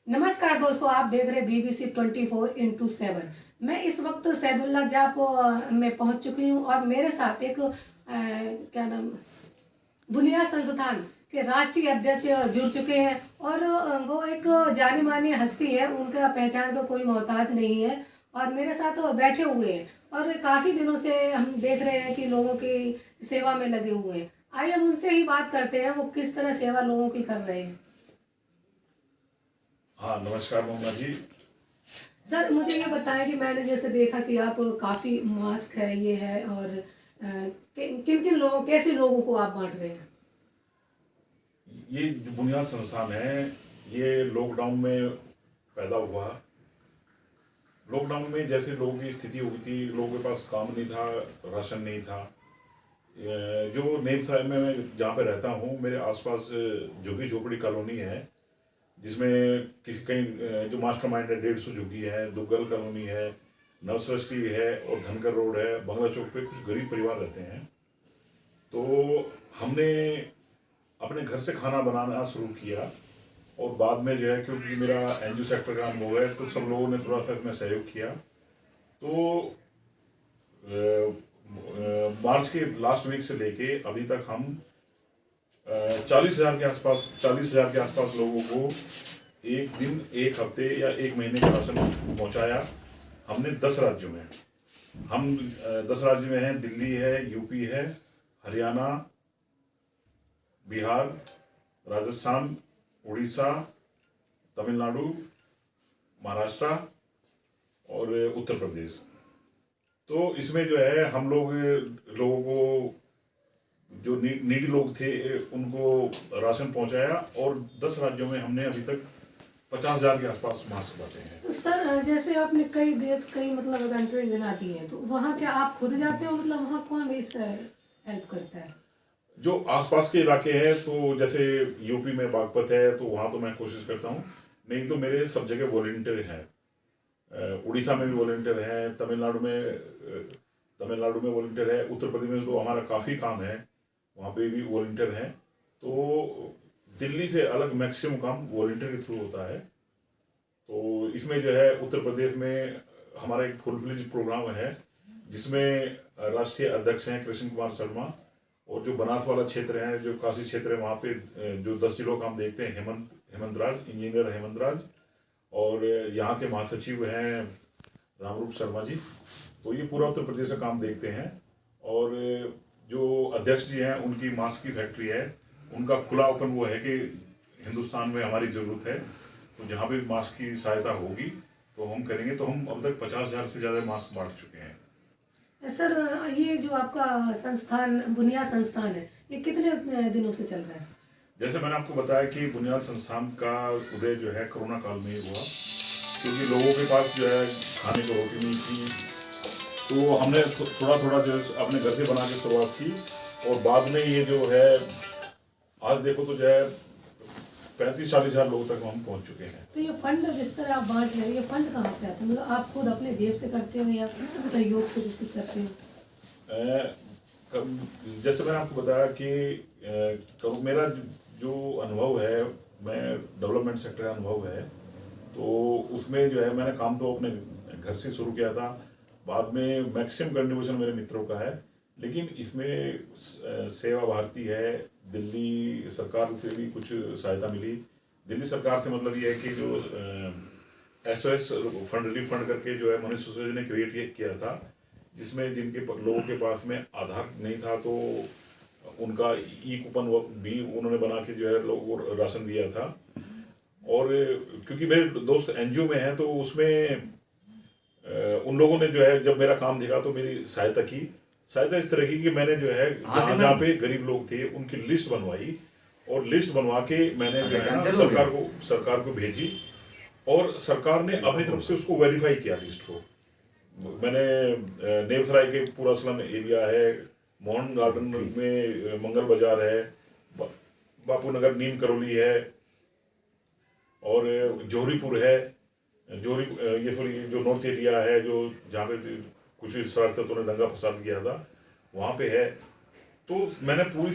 नमस्कार दोस्तों, आप देख रहे BBC 24x7। मैं इस वक्त सैदुल्ला जाप में पहुंच चुकी हूं और मेरे साथ एक क्या नाम बुनियाद संस्थान के राष्ट्रीय अध्यक्ष जुड़ चुके हैं और वो एक जानी मानी हस्ती है, उनका पहचान का कोई मोहताज नहीं है और मेरे साथ वो बैठे हुए हैं और काफ़ी दिनों से हम देख रहे हैं कि लोगों की सेवा में लगे हुए हैं। आइए हम उनसे ही बात करते हैं, वो किस तरह सेवा लोगों की कर रहे हैं। हाँ, नमस्कार मोहम्मद जी। सर, मुझे ये बताएं कि मैंने जैसे देखा कि आप काफ़ी मास्क है, ये है और किन किन लोगों, कैसे लोगों को आप बांट रहे हैं। ये जो बुनियाद संस्थान है, ये लॉकडाउन में पैदा हुआ। लॉकडाउन में जैसे लोगों की स्थिति हो गई थी, लोगों के पास काम नहीं था, राशन नहीं था। जो नेम साहब में मैं जहाँ पे रहता हूँ, मेरे आसपास झुग्गी झोपड़ी कॉलोनी है, जिसमें किसी कहीं जो मास्टर माइंड है 150 झुग्गी है, दुग्गल कॉलोनी है, नवसृष्टि है और धनकर रोड है। बंगला चौक पे कुछ गरीब परिवार रहते हैं। तो हमने अपने घर से खाना बनाना शुरू किया और बाद में जो है, क्योंकि मेरा एनजीओ सेक्टर का अनुभव है, तो सब लोगों ने थोड़ा सा इसमें सहयोग किया। तो मार्च के लास्ट वीक से लेके अभी तक हम 40,000 के आसपास लोगों को एक दिन, एक हफ्ते या एक महीने का राशन पहुंचाया हमने 10 राज्यों में। हम 10 राज्य में हैं, दिल्ली है, यूपी है, हरियाणा, बिहार, राजस्थान, उड़ीसा, तमिलनाडु, महाराष्ट्र और उत्तर प्रदेश। तो इसमें जो है हम लोगों को, जो नीडी लोग थे, उनको राशन पहुंचाया और 10 राज्यों में हमने अभी तक 50,000 के आसपास मास्क बांटे हैं। तो सर, जैसे आपने कई देश, कई मतलब कंट्री गिना दी है, तो वहाँ क्या आप खुद जाते हो, मतलब वहाँ कौन इस हेल्प करता है। जो आसपास के इलाके हैं, तो जैसे यूपी में बागपत है, तो वहाँ तो मैं कोशिश करता हूँ। नहीं तो मेरे सब जगह वॉलेंटियर हैं। उड़ीसा में भी वॉलेंटियर हैं, तमिलनाडु में वॉलेंटियर है, उत्तर प्रदेश में तो हमारा काफ़ी काम है, वहाँ पे भी वॉलेंटियर हैं। तो दिल्ली से अलग मैक्सिमम काम वॉलेंटियर के थ्रू होता है। तो इसमें जो है उत्तर प्रदेश में हमारा एक फुल फ्लेज प्रोग्राम है, जिसमें राष्ट्रीय अध्यक्ष हैं कृष्ण कुमार शर्मा, और जो बनास वाला क्षेत्र है, जो काशी क्षेत्र है, वहाँ पे जो 10 जिलों का हम देखते हैं, हेमंत राज, इंजीनियर हेमंत राज, और यहाँ के महासचिव हैं रामरूप शर्मा जी। तो ये पूरा उत्तर प्रदेश का काम देखते हैं। और जो अध्यक्ष जी हैं, उनकी मास्क की फैक्ट्री है, उनका खुला ओपन वो है कि हिंदुस्तान में हमारी ज़रूरत है, तो जहाँ भी मास्क की सहायता होगी तो हम करेंगे। तो हम अब तक 50,000 से ज़्यादा मास्क बांट चुके हैं। सर, ये जो आपका संस्थान, बुनियाद संस्थान है, ये कितने दिनों से चल रहा है। जैसे मैंने आपको बताया कि बुनियाद संस्थान का उदय जो है कोरोना काल में ही हुआ, क्योंकि लोगों के पास जो है खाने को रोटी नहीं थी। तो हमने थोड़ा थोड़ा जो है अपने घर से बना के शुरुआत की, और बाद में ये जो है, आज देखो तो जो है 35-40 हज़ार लोगों तक हम पहुंच चुके हैं। तो ये फंड जिस तरह आप बांट रहे हो, ये फंड कहाँ से आता है, मतलब आप खुद अपने जेब से करते हो या सहयोग से किसी करते हो। जैसे मैंने आपको बताया कि मेरा जो अनुभव है, मैं डेवलपमेंट सेक्टर का अनुभव है, तो उसमें जो है मैंने काम तो अपने घर से शुरू किया था। बाद में मैक्सिमम कंट्रीब्यूशन मेरे मित्रों का है, लेकिन इसमें सेवा भारती है, दिल्ली सरकार से भी कुछ सहायता मिली। दिल्ली सरकार से मतलब ये है कि जो SOS फंड, रिलीफ फंड करके जो है मनीष सिसोदिया ने क्रिएट किया था, जिसमें जिनके लोगों के पास में आधार नहीं था, तो उनका कूपन भी उन्होंने बना के जो है लोगों को राशन दिया था। और क्योंकि मेरे दोस्त एनजीओ में हैं, तो उसमें उन लोगों ने जो है जब मेरा काम देखा तो मेरी सहायता इस तरह की कि मैंने जो है जहाँ पे गरीब लोग थे उनकी लिस्ट बनवाई, और लिस्ट बनवा के मैंने जो है सरकार को भेजी, और सरकार ने अपनी तरफ से उसको वेरीफाई किया लिस्ट को। मैंने नेवसराय के पूरा स्लम एरिया है, मोहन गार्डन में मंगल बाजार है, बापू नगर नीम करौली है, और जोहरीपुर है, ये सॉरी जो नॉर्थ एरिया है, जो जहाँ पे कुछ शरारतों ने दंगा फसाद किया था, वहाँ पे है। तो मैंने पूरी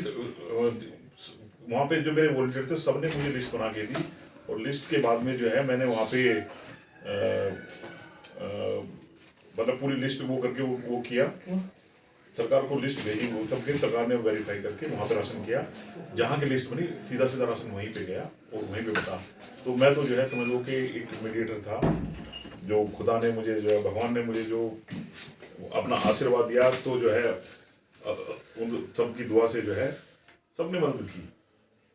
वहाँ पे जो मेरे वॉलंटियर थे, सबने मुझे लिस्ट बना के दी, और लिस्ट के बाद में जो है मैंने वहाँ पे मतलब पूरी लिस्ट वो करके वो किया, सरकार को लिस्ट भेजी, वो सब फिर सरकार ने वेरीफाई करके वहाँ पे राशन किया, जहाँ की लिस्ट बनी सीधा सीधा राशन वहीं पे गया और वहीं पे बता। तो मैं तो जो है समझ लो कि एक मीडिएटर था, जो खुदा ने मुझे जो है भगवान ने मुझे जो अपना आशीर्वाद दिया, तो जो है उन सब की दुआ से जो है सबने मदद की।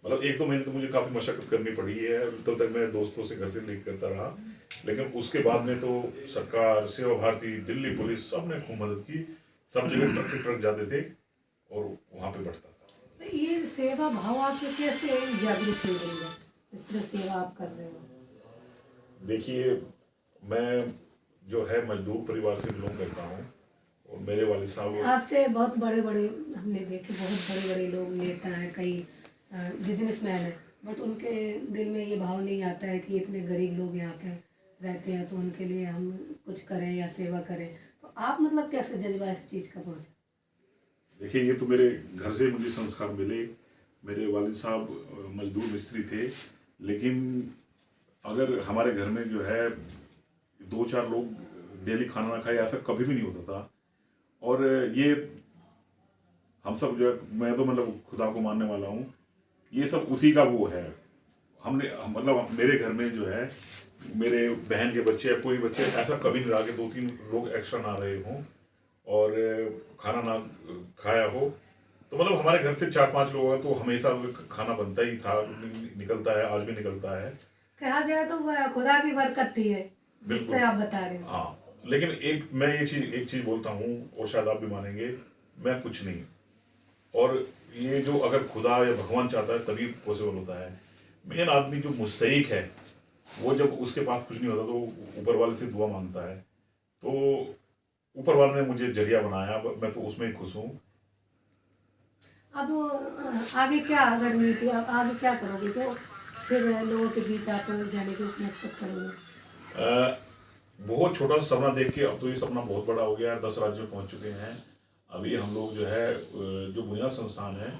मतलब 1-2 महीने तो मुझे काफ़ी मशक्कत करनी पड़ी है, तब तक मैं दोस्तों से घर से लीक करता रहा, लेकिन उसके बाद में तो सरकार, सेवा भारती, दिल्ली पुलिस, सब ने खूब मदद की। सब जगह ट्रक के ट्रक जाते थे और वहाँ पे बढ़ता था। तो ये सेवा भाव आपको कैसे जागृत हो गई है, इस तरह सेवा आप कर रहे हो? देखिए, मैं जो है मजदूर परिवार से बिलोंग करता हूँ और मेरे वालिद साहब आपसे बहुत बड़े बड़े हमने देखे, बहुत बड़े बड़े लोग, नेता हैं, कई बिजनेसमैन हैं, बट उनके दिल में ये भाव नहीं आता है कि इतने गरीब लोग यहाँ पे रहते हैं तो उनके लिए हम कुछ करें या सेवा करें। तो आप मतलब कैसे जज्बा इस चीज़ का पहुँचा? देखिए, ये तो मेरे घर से मुझे संस्कार मिले। मेरे वालिद साहब मजदूर मिस्त्री थे, लेकिन अगर हमारे घर में जो है 2-4 लोग डेली खाना ना खाए, ऐसा कभी भी नहीं होता था। और ये हम सब जो है, मैं तो मतलब खुदा को मानने वाला हूँ, ये सब उसी का वो है। हमने मतलब मेरे घर में जो है मेरे बहन के बच्चे या कोई बच्चे ऐसा कभी नहीं रहा कि 2-3 लोग एक्स्ट्रा ना रहे हों और खाना ना खाया हो। तो मतलब हमारे घर से 4-5 लोग हैं तो हमेशा खाना बनता ही था, निकलता है, आज भी निकलता है। कहा जाए तो खुदा की बरकत थी है, जिससे आप बता रहे हो। हाँ, लेकिन मैं एक चीज बोलता हूँ और शायद आप भी मानेंगे, मैं कुछ नहीं। और ये जो अगर खुदा या भगवान चाहता है तभी पॉसिबल होता है। मेन आदमी जो मुस्तहिक है, वो जब उसके पास कुछ नहीं होता तो ऊपर वाले से दुआ मांगता है। तो ऊपर वाले ने मुझे जरिया बनाया, मैं तो उसमें ही खुश हूँ। अब आगे क्या रणनीति, अब आगे क्या करोगे? तो फिर लोगों के बीच आप जाने की मशक्कत करोगे? बहुत छोटा सा सपना देख के अब तो ये सपना बहुत बड़ा हो गया है, 10 राज्यों में पहुंच चुके हैं। अभी हम लोग जो है जो बुनियाद संस्थान है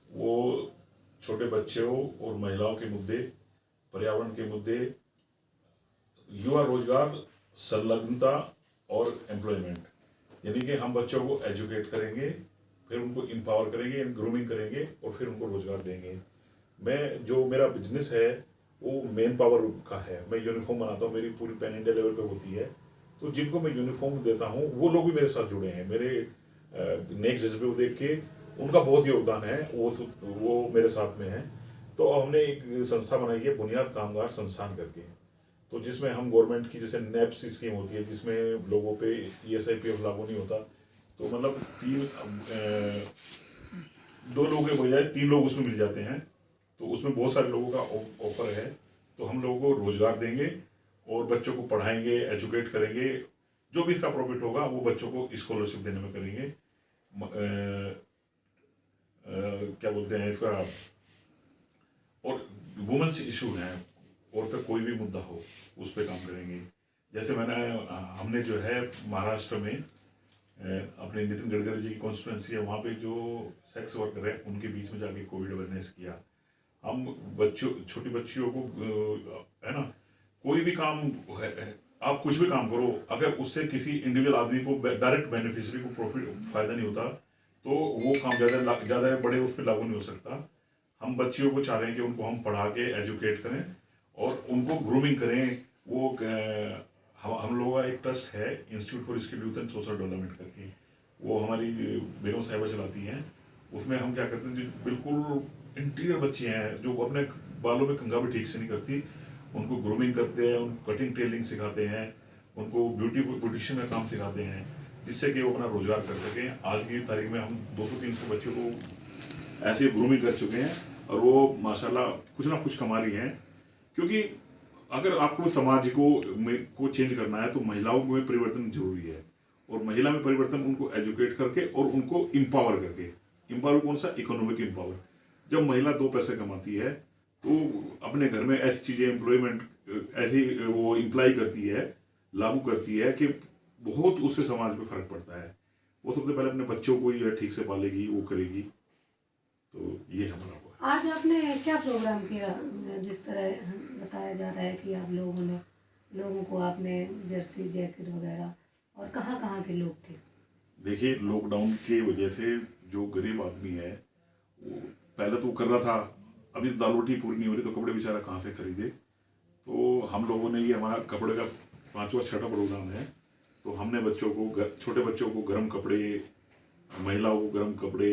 वो छोटे बच्चों और महिलाओं के मुद्दे, पर्यावरण के मुद्दे, युवा रोजगार, संलग्नता और एम्प्लॉयमेंट, यानी कि हम बच्चों को एजुकेट करेंगे, फिर उनको एम्पावर करेंगे, ग्रूमिंग करेंगे और फिर उनको रोजगार देंगे। मैं जो मेरा बिजनेस है वो मेन पावर का है। मैं यूनिफॉर्म बनाता हूँ, मेरी पूरी पैन इंडिया लेवल पे होती है। तो जिनको मैं यूनिफॉर्म देता हूँ वो लोग भी मेरे साथ जुड़े हैं। मेरे नेक्स्ट जज्बे को देख के उनका बहुत योगदान है, वो मेरे साथ में है। तो हमने एक संस्था बनाई है, बुनियाद कामगार संस्थान करके, तो जिसमें हम गवर्नमेंट की जैसे नेप्स स्कीम होती है जिसमें लोगों पे ESIPF लागू नहीं होता, तो मतलब 2 लोगों के बजाय 3 लोग उसमें मिल जाते हैं। तो उसमें बहुत सारे लोगों का ऑफर है। तो हम लोगों को रोजगार देंगे और बच्चों को पढ़ाएंगे, एजुकेट करेंगे। जो भी इसका प्रॉफिट होगा वो बच्चों को स्कॉलरशिप देने में करेंगे। क्या बोलते हैं इसका, और वुमेन्स इशू हैं, और तक कोई भी मुद्दा हो उस पर काम करेंगे। जैसे हमने जो है महाराष्ट्र में अपने नितिन गडकरी जी की कॉन्स्टिट्यूंसी है, वहाँ पे जो सेक्स वर्कर है उनके बीच में जाके कोविड अवेयरनेस किया। हम छोटी बच्चियों को है ना, कोई भी काम है, आप कुछ भी काम करो, अगर उससे किसी इंडिविजुअल आदमी को डायरेक्ट बेनिफिशियरी को प्रॉफिट फायदा नहीं होता तो वो काम ज़्यादा बड़े उस पर लागू नहीं हो सकता। हम बच्चियों को चाह रहे हैं कि उनको हम पढ़ा के एजुकेट करें और उनको ग्रूमिंग करें। वो हम लोगों का एक ट्रस्ट है, institute for skill youth and social development करके, वो हमारी बेगम साहिबा चलाती हैं। उसमें हम क्या करते हैं, जो बिल्कुल इंटीरियर बच्चे हैं जो अपने बालों में कंघा भी ठीक से नहीं करती, उनको ग्रूमिंग करते हैं, उनको कटिंग टेलरिंग सिखाते हैं, उनको ब्यूटिशियन का काम सिखाते हैं, जिससे कि वो अपना रोजगार कर सकें। आज की तारीख में हम 200-300 बच्चों को ऐसे ग्रूमिंग कर चुके हैं और वो माशाल्लाह कुछ ना कुछ कमा रही हैं। क्योंकि अगर आपको समाज को चेंज करना है तो महिलाओं में परिवर्तन जरूरी है, और महिला में परिवर्तन उनको एजुकेट करके और उनको एम्पावर करके। एम्पावर कौन सा? Economic empower. जब महिला 2 पैसे कमाती है तो अपने घर में ऐसी चीज़ें एम्प्लॉयमेंट ऐसी वो इम्प्लाई करती है, लागू करती है कि बहुत उससे समाज में फर्क पड़ता है। वो सबसे पहले अपने बच्चों को ही ठीक से पालेगी, वो करेगी। तो ये हमारा आज आपने क्या प्रोग्राम किया, जिस तरह बताया जा रहा है कि आप लोगों को आपने जर्सी जैकेट वगैरह, और कहाँ कहाँ के लोग थे? देखिए, लॉकडाउन की वजह से जो गरीब आदमी है वो पहले तो कर रहा था, अभी दाल रोटी पूरी नहीं हो रही तो कपड़े बेचारा कहाँ से खरीदे। तो हम लोगों ने, ये हमारा कपड़े का 5वां-6वां प्रोग्राम है, तो हमने छोटे बच्चों को गर्म कपड़े, महिलाओं को गर्म कपड़े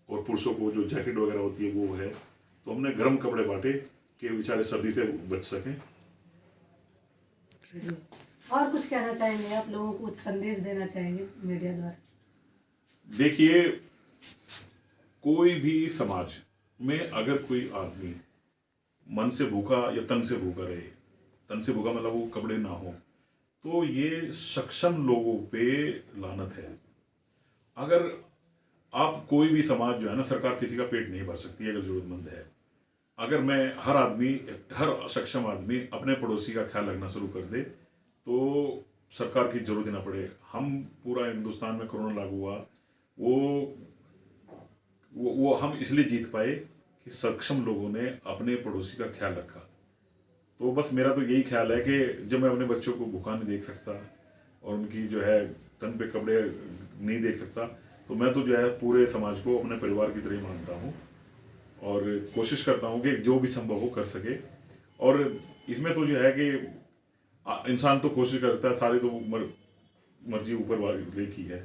और पुरुषों को जो जैकेट वगैरह होती है वो है, तो हमने गर्म कपड़े बांटे कि बेचारे सर्दी से बच सकें। और कुछ कहना चाहेंगे आप लोगों को, कुछ संदेश देना चाहेंगे मीडिया द्वारा? देखिए, कोई भी समाज में अगर कोई आदमी मन से भूखा या तन से भूखा रहे, तन से भूखा मतलब वो कपड़े ना हो, तो ये सक्षम लोगों पे लानत है। अगर आप कोई भी समाज जो है ना, सरकार किसी का पेट नहीं भर सकती है अगर जरूरतमंद है। अगर हर सक्षम आदमी अपने पड़ोसी का ख्याल रखना शुरू कर दे तो सरकार की जरूरत ही ना पड़े। हम पूरा हिंदुस्तान में कोरोना लागू हुआ, वो हम इसलिए जीत पाए कि सक्षम लोगों ने अपने पड़ोसी का ख्याल रखा। तो बस मेरा तो यही ख्याल है कि जब मैं अपने बच्चों को भूखा नहीं देख सकता और उनकी जो है तन पे कपड़े नहीं देख सकता, तो मैं तो जो है पूरे समाज को अपने परिवार की तरह ही मानता हूँ और कोशिश करता हूँ कि जो भी संभव हो कर सके। और इसमें तो जो है कि इंसान तो कोशिश करता है, सारी तो मर्जी ऊपर वाले की है।